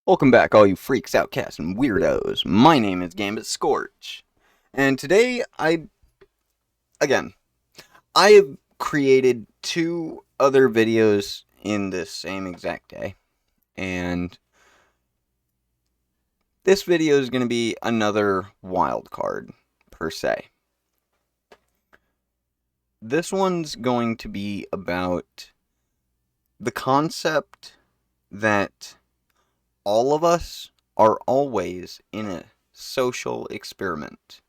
Welcome back, all you freaks, outcasts, and weirdos. My name is Gambit Scorch, and today again, I have created two other videos in this same exact day, and this video is going to be another wild card, per se. This one's going to be about the concept that all of us are always in a social experiment.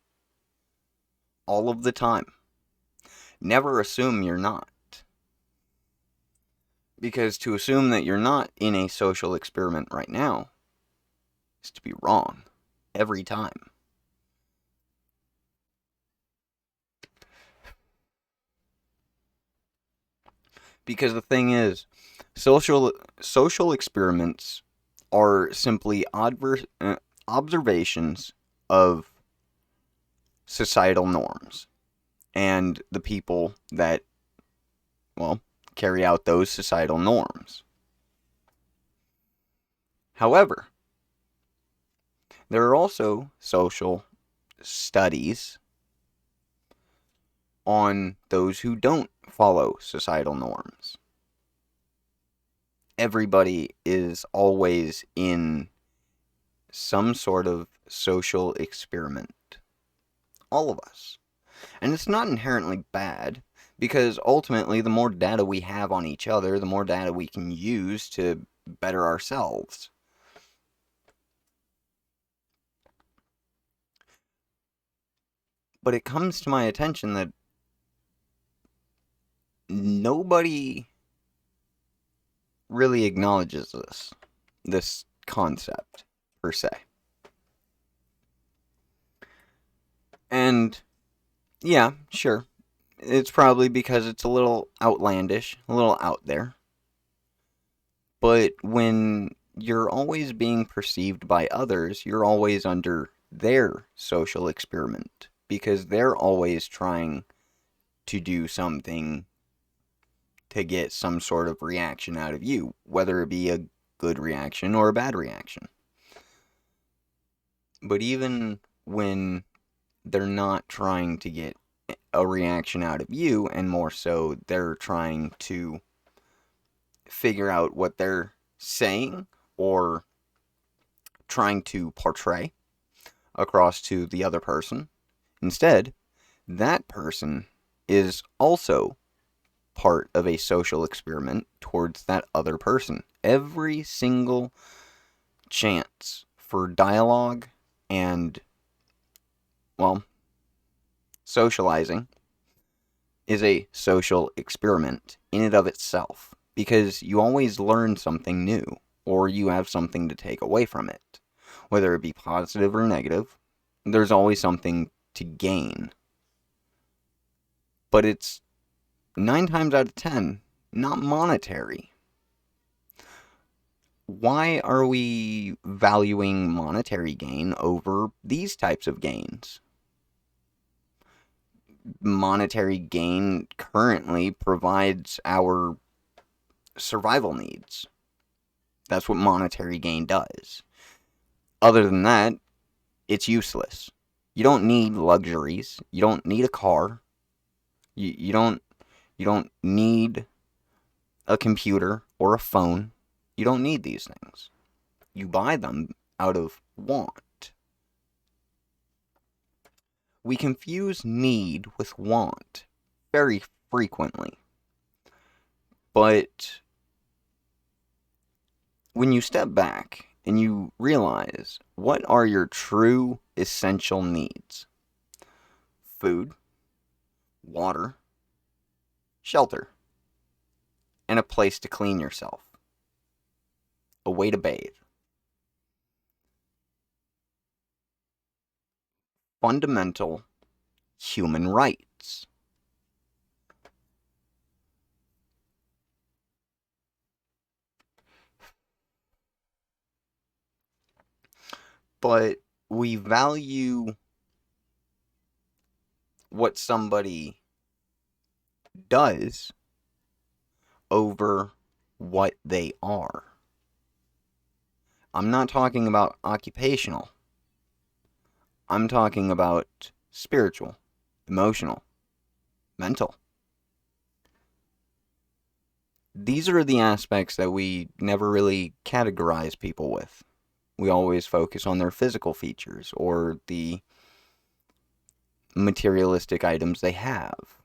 All of the time. Never assume you're not. Because to assume that you're not in a social experiment right now is to be wrong. Every time. Because the thing is, social experiments are simply observations of societal norms and the people that, well, carry out those societal norms. However, there are also social studies on those who don't follow societal norms. Everybody is always in some sort of social experiment. All of us. And it's not inherently bad, because ultimately the more data we have on each other, the more data we can use to better ourselves. But it comes to my attention that nobody really acknowledges this concept, per se. And, yeah, sure, it's probably because it's a little outlandish, a little out there. But when you're always being perceived by others, you're always under their social experiment, because they're always trying to do something to get some sort of reaction out of you, whether it be a good reaction or a bad reaction. But even when they're not trying to get a reaction out of you, and more so they're trying to figure out what they're saying or trying to portray across to the other person. Instead, that person is also part of a social experiment towards that other person. Every single chance for dialogue and, well, socializing is a social experiment in and of itself, because you always learn something new, or you have something to take away from it. Whether it be positive or negative, there's always something to gain. But it's 9 times out of 10 not monetary. Why are we valuing monetary gain over these types of gains? Monetary gain currently provides our survival needs. That's what monetary gain does. Other than that, it's useless. You don't need luxuries. You don't need a car. You don't need a computer or a phone. You don't need these things. You buy them out of want. We confuse need with want very frequently. But when you step back and you realize, what are your true essential needs? Food, water, shelter, and a place to clean yourself. A way to bathe. Fundamental human rights. But we value what somebody does over what they are. I'm not talking about occupational. I'm talking about spiritual, emotional, mental. These are the aspects that we never really categorize people with. We always focus on their physical features or the materialistic items they have.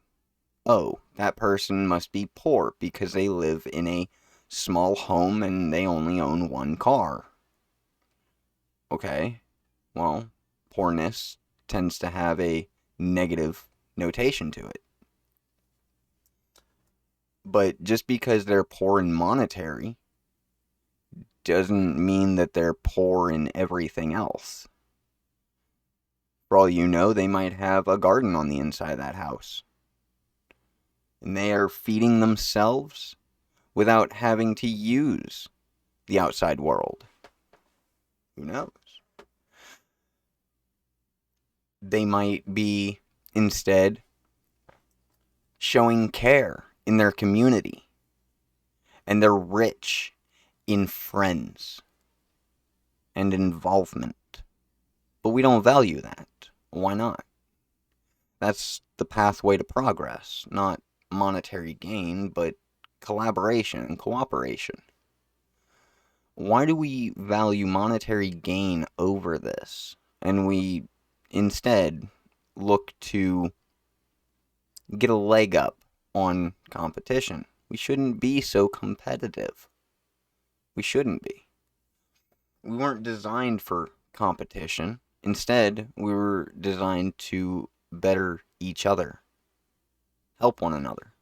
Oh, that person must be poor because they live in a small home and they only own one car. Okay, well, poorness tends to have a negative notation to it. But just because they're poor in monetary doesn't mean that they're poor in everything else. For all you know, they might have a garden on the inside of that house. And they are feeding themselves without having to use the outside world. Who knows? They might be instead showing care in their community. And they're rich in friends and involvement. But we don't value that. Why not? That's the pathway to progress, not monetary gain, but collaboration and cooperation. Why do we value monetary gain over this? And we instead look to get a leg up on competition. We shouldn't be so competitive. We shouldn't be. We weren't designed for competition. Instead, we were designed to better each other, help one another.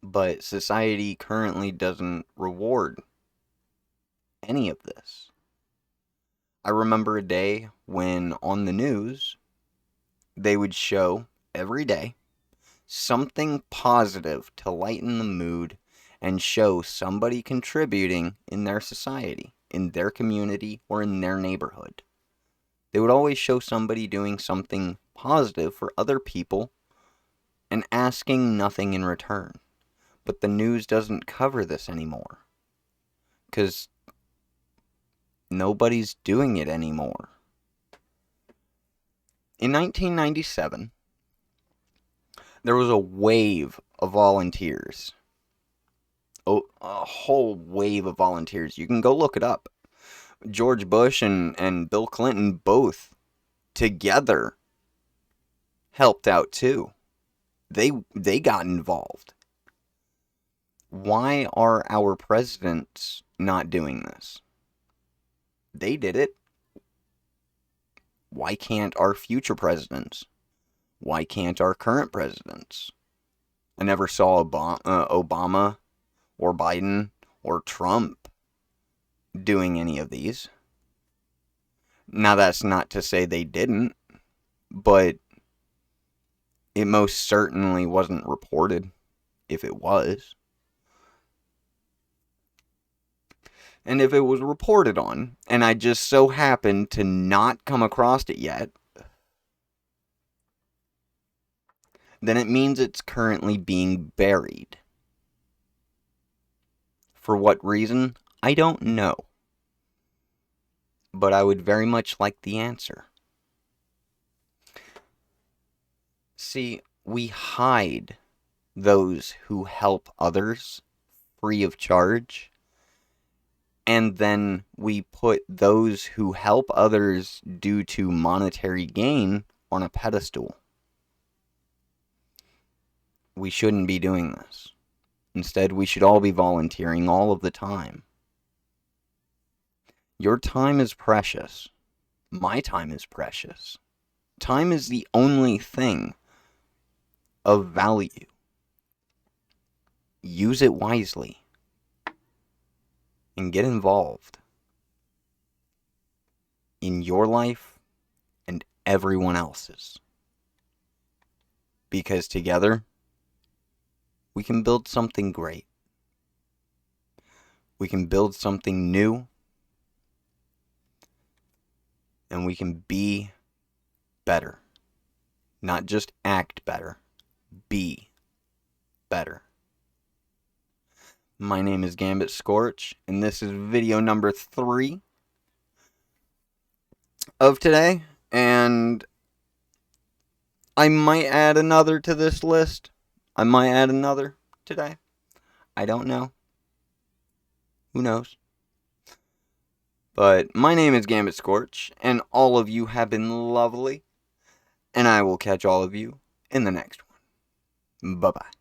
But society currently doesn't reward any of this. I remember a day when on the news, they would show every day something positive to lighten the mood and show somebody contributing in their society, in their community, or in their neighborhood. They would always show somebody doing something positive for other people and asking nothing in return. But the news doesn't cover this anymore because nobody's doing it anymore. In 1997, there was a wave of volunteers. Oh, a whole wave of volunteers. You can go look it up. George Bush and Bill Clinton both together helped out too. They got involved. Why are our presidents not doing this? They did it. Why can't our future presidents? Why can't our current presidents? I never saw Obama or Biden or Trump doing any of these. Now, that's not to say they didn't, but it most certainly wasn't reported, if it was. And if it was reported on, and I just so happened to not come across it yet, then it means it's currently being buried. For what reason? I don't know. But I would very much like the answer. See, we hide those who help others free of charge, and then we put those who help others due to monetary gain on a pedestal. We shouldn't be doing this. Instead, we should all be volunteering all of the time. Your time is precious. My time is precious. Time is the only thing of value. Use it wisely and get involved in your life and everyone else's. Because together, we can build something great. We can build something new. And we can be better. Not just act better. Be better. My name is Gambit Scorch, and this is video number 3 of today, and I might add another to this list. I might add another today. I don't know. Who knows? But my name is Gambit Scorch, and all of you have been lovely, and I will catch all of you in the next one. Bye-bye.